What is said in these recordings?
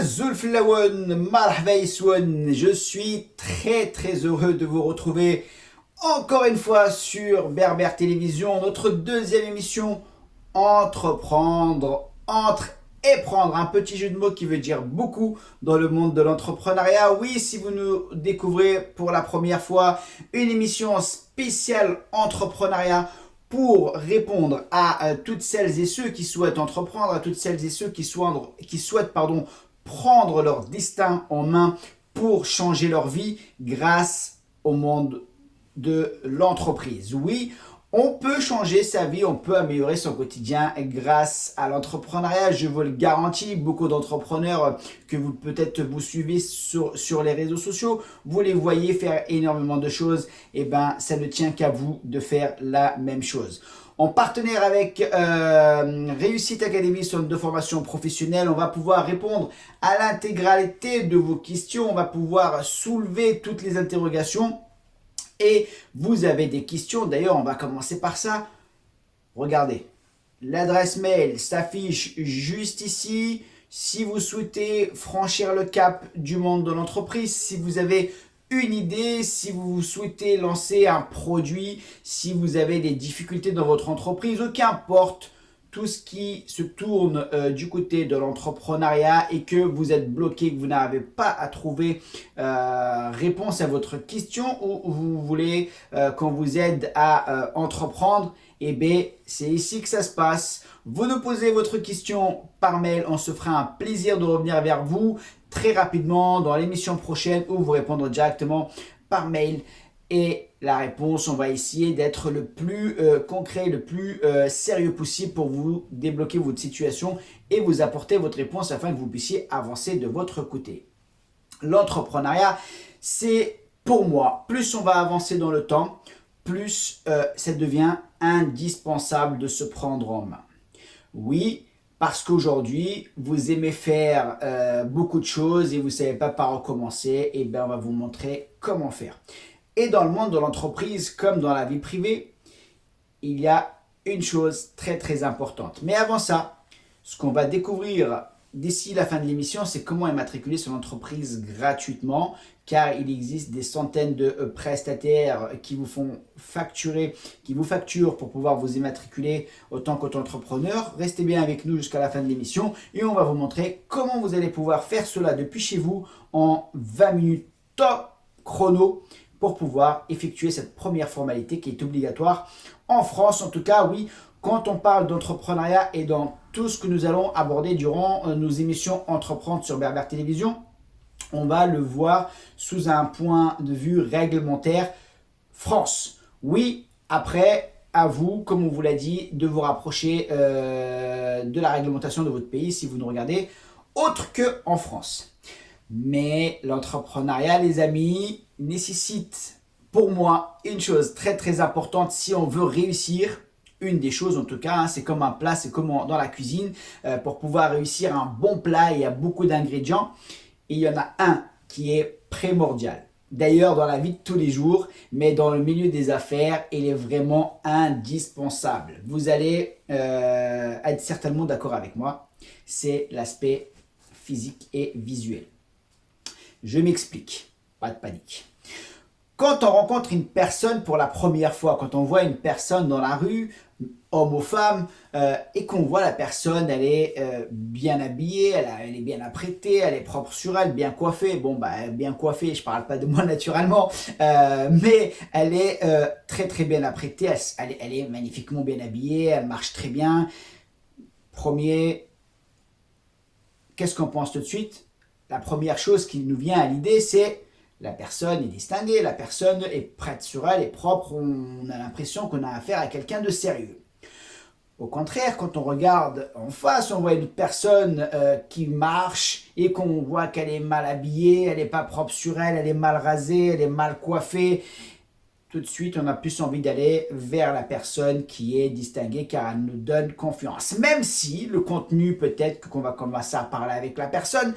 Zulflawan, Marhaba Iswan. Je suis très heureux de vous retrouver encore une fois sur Berbère Télévision, notre deuxième émission Entreprendre, entre et prendre, un petit jeu de mots qui veut dire beaucoup dans le monde de l'entrepreneuriat. Oui, si vous nous découvrez pour la première fois, une émission spéciale entrepreneuriat pour répondre à toutes celles et ceux qui souhaitent entreprendre, à toutes celles et ceux qui souhaitent prendre leur destin en main pour changer leur vie grâce au monde de l'entreprise. Oui, on peut changer sa vie, on peut améliorer son quotidien grâce à l'entrepreneuriat, je vous le garantis. Beaucoup d'entrepreneurs que vous peut-être vous suivez sur les réseaux sociaux, vous les voyez faire énormément de choses, et ben ça ne tient qu'à vous de faire la même chose. En partenaire avec Réussite Academy, centre de formation professionnelle, on va pouvoir répondre à l'intégralité de vos questions, on va pouvoir soulever toutes les interrogations. Et vous avez des questions, d'ailleurs on va commencer par ça. Regardez, l'adresse mail s'affiche juste ici. Si vous souhaitez franchir le cap du monde de l'entreprise, si vous avez une idée, si vous souhaitez lancer un produit, si vous avez des difficultés dans votre entreprise, qu'importe, tout ce qui se tourne du côté de l'entrepreneuriat et que vous êtes bloqué, que vous n'arrivez pas à trouver réponse à votre question ou vous voulez qu'on vous aide à entreprendre, eh bien c'est ici que ça se passe. Vous nous posez votre question par mail, on se fera un plaisir de revenir vers vous très rapidement dans l'émission prochaine ou vous répondre directement par mail. Et la réponse, on va essayer d'être le plus concret, le plus sérieux possible pour vous débloquer votre situation et vous apporter votre réponse afin que vous puissiez avancer de votre côté. L'entrepreneuriat, c'est pour moi, plus on va avancer dans le temps, plus ça devient indispensable de se prendre en main. Oui, parce qu'aujourd'hui, vous aimez faire beaucoup de choses et vous ne savez pas par où commencer, et bien on va vous montrer comment faire. Et dans le monde de l'entreprise, comme dans la vie privée, il y a une chose très importante. Mais avant ça, ce qu'on va découvrir d'ici la fin de l'émission, c'est comment immatriculer son entreprise gratuitement, car il existe des centaines de prestataires qui vous font facturer, qui vous facturent pour pouvoir vous immatriculer autant qu'auto-entrepreneur. Restez bien avec nous jusqu'à la fin de l'émission et on va vous montrer comment vous allez pouvoir faire cela depuis chez vous en 20 minutes top chrono, pour pouvoir effectuer cette première formalité qui est obligatoire en France. En tout cas, oui, quand on parle d'entrepreneuriat et dans tout ce que nous allons aborder durant nos émissions Entreprendre sur Berbère Télévision, on va le voir sous un point de vue réglementaire France. Oui, après, à vous, comme on vous l'a dit, de vous rapprocher de la réglementation de votre pays si vous nous regardez autre qu'en France. Mais l'entrepreneuriat, les amis, nécessite pour moi une chose très importante si on veut réussir. Une des choses en tout cas, c'est comme un plat, c'est comme dans la cuisine. Pour pouvoir réussir un bon plat, il y a beaucoup d'ingrédients. Et il y en a un qui est primordial. D'ailleurs, dans la vie de tous les jours, mais dans le milieu des affaires, il est vraiment indispensable. Vous allez être certainement d'accord avec moi. C'est l'aspect physique et visuel. Je m'explique, pas de panique. Quand on rencontre une personne pour la première fois, quand on voit une personne dans la rue, homme ou femme, et qu'on voit la personne, elle est bien habillée, elle est bien apprêtée, elle est propre sur elle, bien coiffée. Bon, bien coiffée, je parle pas de moi naturellement, mais elle est très bien apprêtée, elle est magnifiquement bien habillée, elle marche très bien. Premier, qu'est-ce qu'on pense tout de suite ? La première chose qui nous vient à l'idée, c'est la personne est distinguée, la personne est prête sur elle, est propre, on a l'impression qu'on a affaire à quelqu'un de sérieux. Au contraire, quand on regarde en face, on voit une personne qui marche et qu'on voit qu'elle est mal habillée, elle n'est pas propre sur elle, elle est mal rasée, elle est mal coiffée. Tout de suite, on a plus envie d'aller vers la personne qui est distinguée car elle nous donne confiance. Même si le contenu, peut-être qu'on va commencer à parler avec la personne,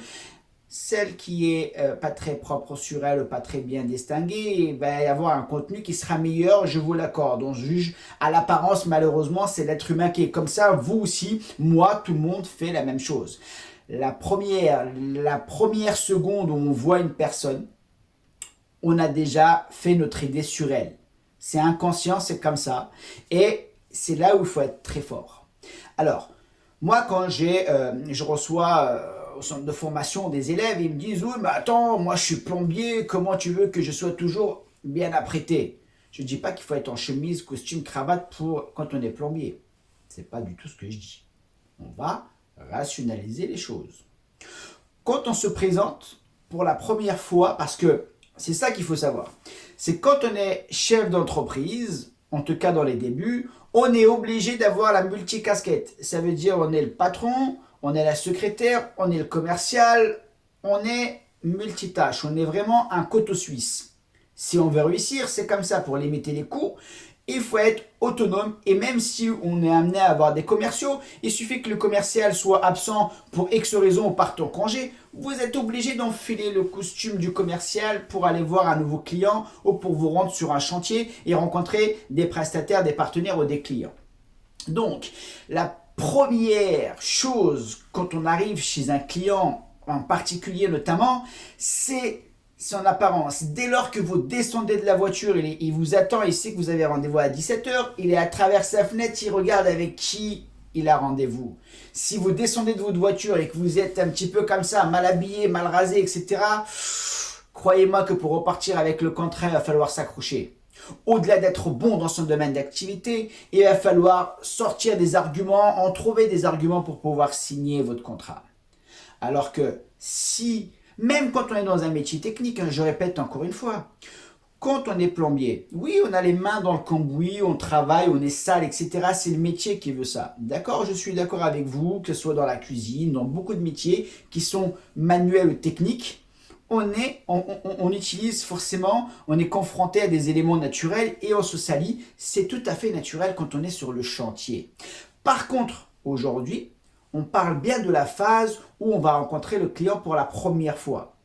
celle qui est pas très propre sur elle, pas très bien distinguée, il va y avoir un contenu qui sera meilleur, je vous l'accorde. On se juge à l'apparence, malheureusement, c'est l'être humain qui est comme ça, vous aussi, moi, tout le monde fait la même chose. la première seconde où on voit une personne, on a déjà fait notre idée sur elle. C'est inconscient, c'est comme ça. Et c'est là où il faut être très fort. Alors, moi, quand je reçois au centre de formation des élèves, ils me disent « Oui, mais attends, moi je suis plombier, comment tu veux que je sois toujours bien apprêté ?» Je ne dis pas qu'il faut être en chemise, costume, cravate quand on est plombier. Ce n'est pas du tout ce que je dis. On va rationaliser les choses. Quand on se présente pour la première fois, parce que c'est ça qu'il faut savoir, c'est quand on est chef d'entreprise, en tout cas dans les débuts, on est obligé d'avoir la multicasquette. Ça veut dire on est le patron, on est la secrétaire, on est le commercial, on est multitâche, on est vraiment un couteau suisse. Si on veut réussir, c'est comme ça pour limiter les coûts. Il faut être autonome et même si on est amené à avoir des commerciaux, il suffit que le commercial soit absent pour X raison ou parte en congé, vous êtes obligé d'enfiler le costume du commercial pour aller voir un nouveau client ou pour vous rendre sur un chantier et rencontrer des prestataires, des partenaires ou des clients. Donc, la première chose quand on arrive chez un client en particulier notamment, c'est son apparence. Dès lors que vous descendez de la voiture, il vous attend, il sait que vous avez rendez-vous à 17h, il est à travers sa fenêtre, il regarde avec qui il a rendez-vous. Si vous descendez de votre voiture et que vous êtes un petit peu comme ça, mal habillé, mal rasé, etc., croyez-moi que pour repartir avec le contrat, il va falloir s'accrocher. Au-delà d'être bon dans son domaine d'activité, il va falloir sortir des arguments, en trouver des arguments pour pouvoir signer votre contrat. Alors que si, même quand on est dans un métier technique, je répète encore une fois, quand on est plombier, oui, on a les mains dans le cambouis, on travaille, on est sale, etc. C'est le métier qui veut ça. D'accord, je suis d'accord avec vous, que ce soit dans la cuisine, dans beaucoup de métiers qui sont manuels ou techniques, on utilise forcément, on est confronté à des éléments naturels et on se salit. C'est tout à fait naturel quand on est sur le chantier. Par contre, aujourd'hui, on parle bien de la phase où on va rencontrer le client pour la première fois.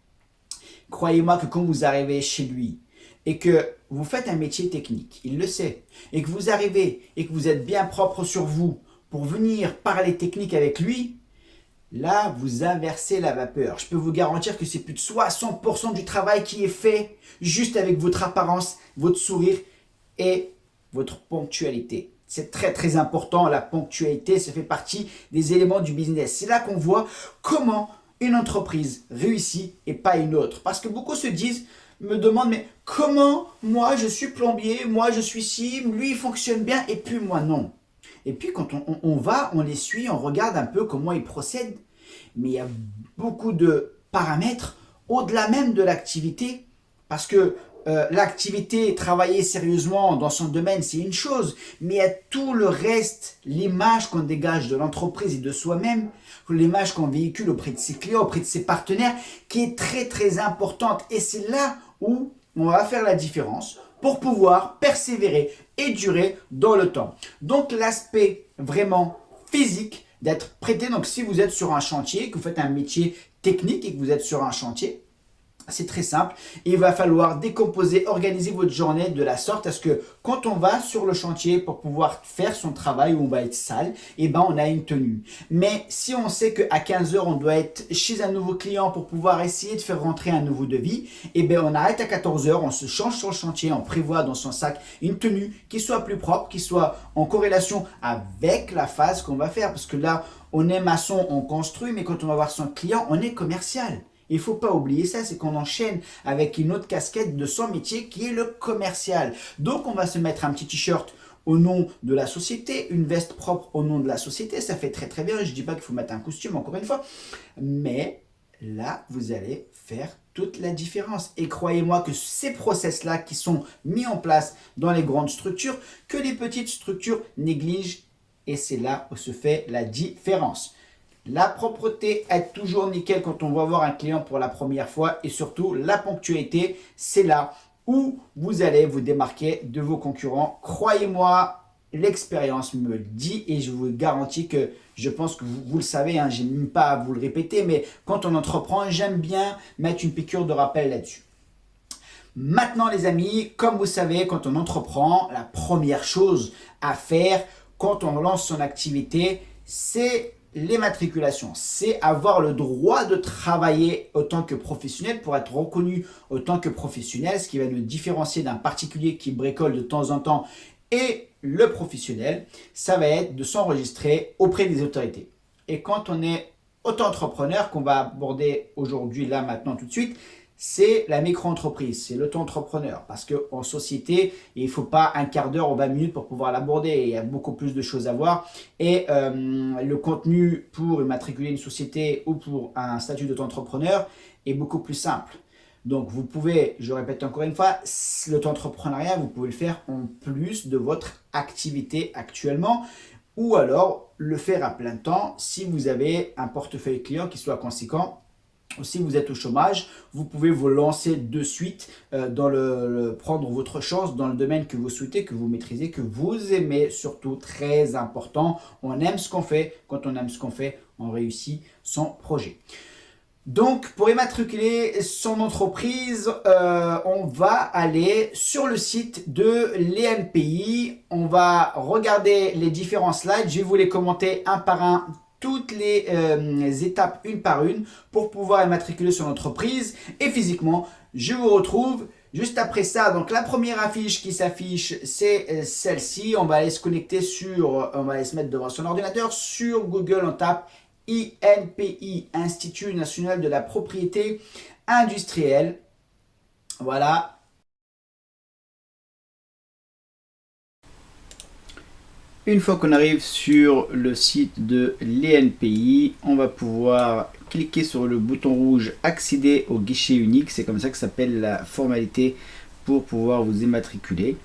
Croyez-moi que quand vous arrivez chez lui et que vous faites un métier technique, il le sait, et que vous arrivez et que vous êtes bien propre sur vous pour venir parler technique avec lui, là, vous inversez la vapeur. Je peux vous garantir que c'est plus de 60% du travail qui est fait juste avec votre apparence, votre sourire et votre ponctualité. C'est très très important, la ponctualité, ça fait partie des éléments du business. C'est là qu'on voit comment une entreprise réussit et pas une autre. Parce que beaucoup me demandent, mais comment moi je suis plombier, moi je suis ci, lui il fonctionne bien et puis moi non. Et puis quand on les suit, on regarde un peu comment ils procèdent. Mais il y a beaucoup de paramètres au-delà même de l'activité. Parce que l'activité, travailler sérieusement dans son domaine, c'est une chose. Mais il y a tout le reste, l'image qu'on dégage de l'entreprise et de soi-même, l'image qu'on véhicule auprès de ses clients, auprès de ses partenaires, qui est très très importante. Et c'est là où on va faire la différence pour pouvoir persévérer et durer dans le temps. Donc l'aspect vraiment physique d'être prêté, donc si vous êtes sur un chantier, que vous faites un métier technique et que vous êtes sur un chantier, c'est très simple. Il va falloir décomposer, organiser votre journée de la sorte à ce que quand on va sur le chantier pour pouvoir faire son travail où on va être sale, eh ben on a une tenue. Mais si on sait qu'à 15h, on doit être chez un nouveau client pour pouvoir essayer de faire rentrer un nouveau devis, eh ben on arrête à 14h, on se change sur le chantier, on prévoit dans son sac une tenue qui soit plus propre, qui soit en corrélation avec la phase qu'on va faire. Parce que là, on est maçon, on construit, mais quand on va voir son client, on est commercial. Il ne faut pas oublier ça, c'est qu'on enchaîne avec une autre casquette de son métier qui est le commercial. Donc on va se mettre un petit t-shirt au nom de la société, une veste propre au nom de la société, ça fait très très bien, je ne dis pas qu'il faut mettre un costume encore une fois, mais là vous allez faire toute la différence. Et croyez-moi que ces process-là qui sont mis en place dans les grandes structures, que les petites structures négligent, et c'est là où se fait la différence. La propreté est toujours nickel quand on va voir un client pour la première fois et surtout la ponctualité, c'est là où vous allez vous démarquer de vos concurrents. Croyez-moi, l'expérience me le dit et je vous garantis que je pense que vous le savez, je n'ai même pas à vous le répéter, mais quand on entreprend, j'aime bien mettre une piqûre de rappel là-dessus. Maintenant les amis, comme vous savez, quand on entreprend, la première chose à faire quand on lance son activité, c'est l'immatriculation, c'est avoir le droit de travailler en tant que professionnel pour être reconnu en tant que professionnel, ce qui va nous différencier d'un particulier qui bricole de temps en temps et le professionnel, ça va être de s'enregistrer auprès des autorités. Et quand on est auto-entrepreneur, qu'on va aborder aujourd'hui, là, maintenant, tout de suite, c'est la micro-entreprise, c'est l'auto-entrepreneur. Parce qu'en société, il ne faut pas un quart d'heure ou 20 minutes pour pouvoir l'aborder. Il y a beaucoup plus de choses à voir. Et le contenu pour immatriculer une société ou pour un statut d'auto-entrepreneur est beaucoup plus simple. Donc vous pouvez, je répète encore une fois, l'auto-entrepreneuriat, vous pouvez le faire en plus de votre activité actuellement. Ou alors le faire à plein temps si vous avez un portefeuille client qui soit conséquent. Si vous êtes au chômage, vous pouvez vous lancer de suite dans prendre votre chance dans le domaine que vous souhaitez, que vous maîtrisez, que vous aimez, surtout très important. On aime ce qu'on fait. Quand on aime ce qu'on fait, on réussit son projet. Donc, pour immatriculer son entreprise, on va aller sur le site de l'ENPI. On va regarder les différents slides. Je vais vous les commenter un par un, toutes les étapes une par une pour pouvoir immatriculer son entreprise. Et physiquement, je vous retrouve juste après ça. Donc, la première affiche qui s'affiche, c'est celle-ci. On va aller se connecter on va aller se mettre devant son ordinateur. Sur Google, on tape INPI, Institut National de la Propriété Industrielle. Voilà. Une fois qu'on arrive sur le site de l'ENPI, on va pouvoir cliquer sur le bouton rouge accéder au guichet unique. C'est comme ça que s'appelle la formalité pour pouvoir vous immatriculer.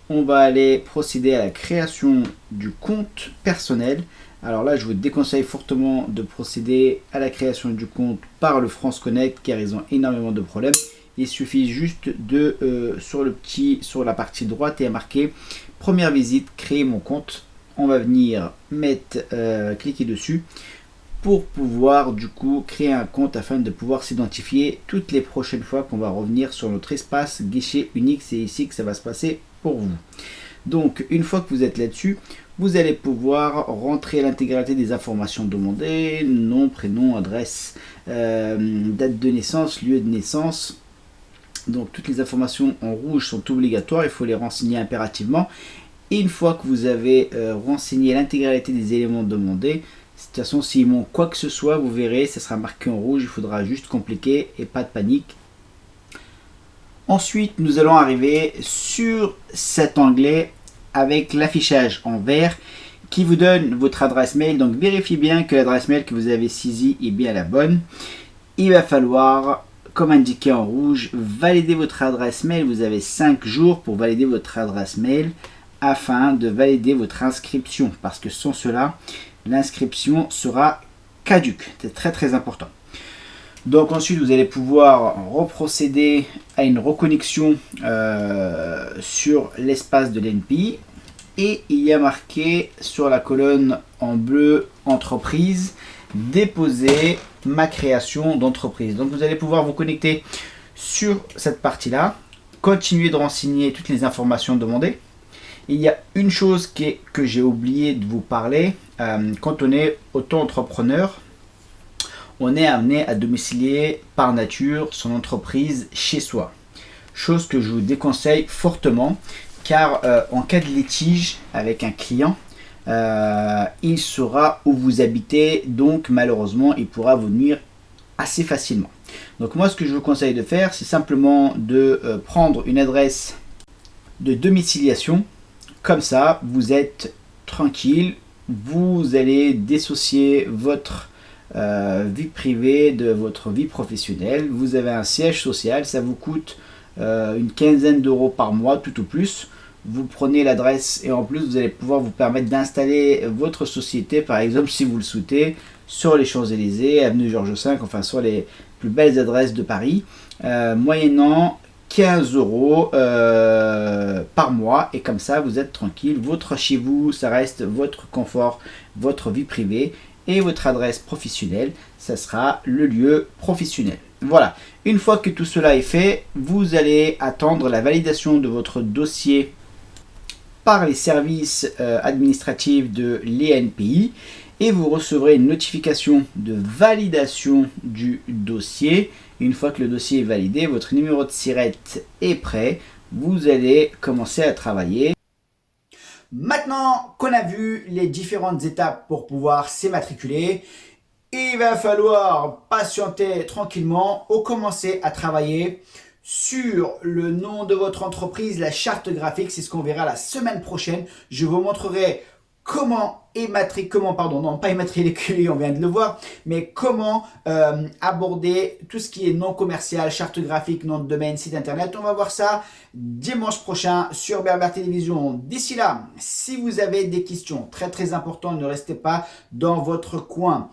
On va aller procéder à la création du compte personnel. Alors là, je vous déconseille fortement de procéder à la création du compte par le France Connect car ils ont énormément de problèmes. Il suffit juste de, sur la partie droite, il y a marqué première visite, créer mon compte. On va venir cliquer dessus pour pouvoir du coup créer un compte afin de pouvoir s'identifier toutes les prochaines fois qu'on va revenir sur notre espace guichet unique. C'est ici que ça va se passer pour vous. Donc une fois que vous êtes là-dessus, vous allez pouvoir rentrer l'intégralité des informations demandées, nom, prénom, adresse, date de naissance, lieu de naissance. Donc toutes les informations en rouge sont obligatoires, il faut les renseigner impérativement. Et une fois que vous avez renseigné l'intégralité des éléments demandés, de toute façon s'il manque quoi que ce soit, vous verrez, ça sera marqué en rouge, il faudra juste compliquer et pas de panique. Ensuite, nous allons arriver sur cet onglet avec l'affichage en vert qui vous donne votre adresse mail. Donc vérifiez bien que l'adresse mail que vous avez saisie est bien la bonne. Il va falloir, comme indiqué en rouge, valider votre adresse mail. Vous avez 5 jours pour valider votre adresse mail afin de valider votre inscription. Parce que sans cela, l'inscription sera caduque. C'est très très important. Donc ensuite, vous allez pouvoir reprocéder à une reconnexion sur l'espace de l'ENPI. Et il y a marqué sur la colonne en bleu entreprise, déposer ma création d'entreprise. Donc vous allez pouvoir vous connecter sur cette partie-là, continuer de renseigner toutes les informations demandées. Il y a une chose que j'ai oublié de vous parler. Quand on est auto-entrepreneur, on est amené à domicilier par nature son entreprise chez soi. Chose que je vous déconseille fortement car en cas de litige avec un client, il saura où vous habitez, donc malheureusement il pourra vous nuire assez facilement. Donc moi ce que je vous conseille de faire, c'est simplement de prendre une adresse de domiciliation. Comme ça, vous êtes tranquille, vous allez dissocier votre vie privée de votre vie professionnelle. Vous avez un siège social, ça vous coûte une quinzaine d'euros par mois tout au plus. Vous prenez l'adresse et en plus vous allez pouvoir vous permettre d'installer votre société, par exemple si vous le souhaitez, sur les Champs-Élysées, avenue Georges V, enfin sur les plus belles adresses de Paris, moyennant 15 euros par mois. Et comme ça vous êtes tranquille, votre chez vous ça reste votre confort, votre vie privée, et votre adresse professionnelle ça sera le lieu professionnel. Voilà, une fois que tout cela est fait, vous allez attendre la validation de votre dossier par les services administratifs de l'ENPI. et vous recevrez une notification de validation du dossier. Une fois que le dossier est validé, votre numéro de SIRET est prêt. Vous allez commencer à travailler. Maintenant qu'on a vu les différentes étapes pour pouvoir s'immatriculer, il va falloir patienter tranquillement ou commencer à travailler sur le nom de votre entreprise, la charte graphique. C'est ce qu'on verra la semaine prochaine. Je vous montrerai comment immatriculer, on vient de le voir, mais comment aborder tout ce qui est non commercial, charte graphique, nom de domaine, site internet. On va voir ça dimanche prochain sur Berbère Télévision. D'ici là, si vous avez des questions très importantes, ne restez pas dans votre coin.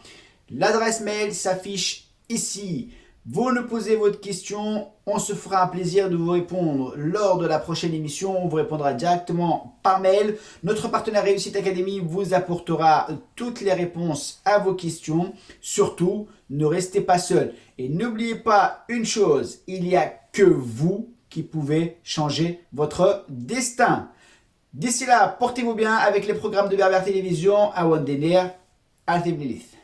L'adresse mail s'affiche ici. Vous nous posez votre question, on se fera un plaisir de vous répondre lors de la prochaine émission. On vous répondra directement par mail. Notre partenaire Réussite Academy vous apportera toutes les réponses à vos questions. Surtout, ne restez pas seul. Et n'oubliez pas une chose, il n'y a que vous qui pouvez changer votre destin. D'ici là, portez-vous bien avec les programmes de Berbère Télévision. À Wandener, Alteblilith.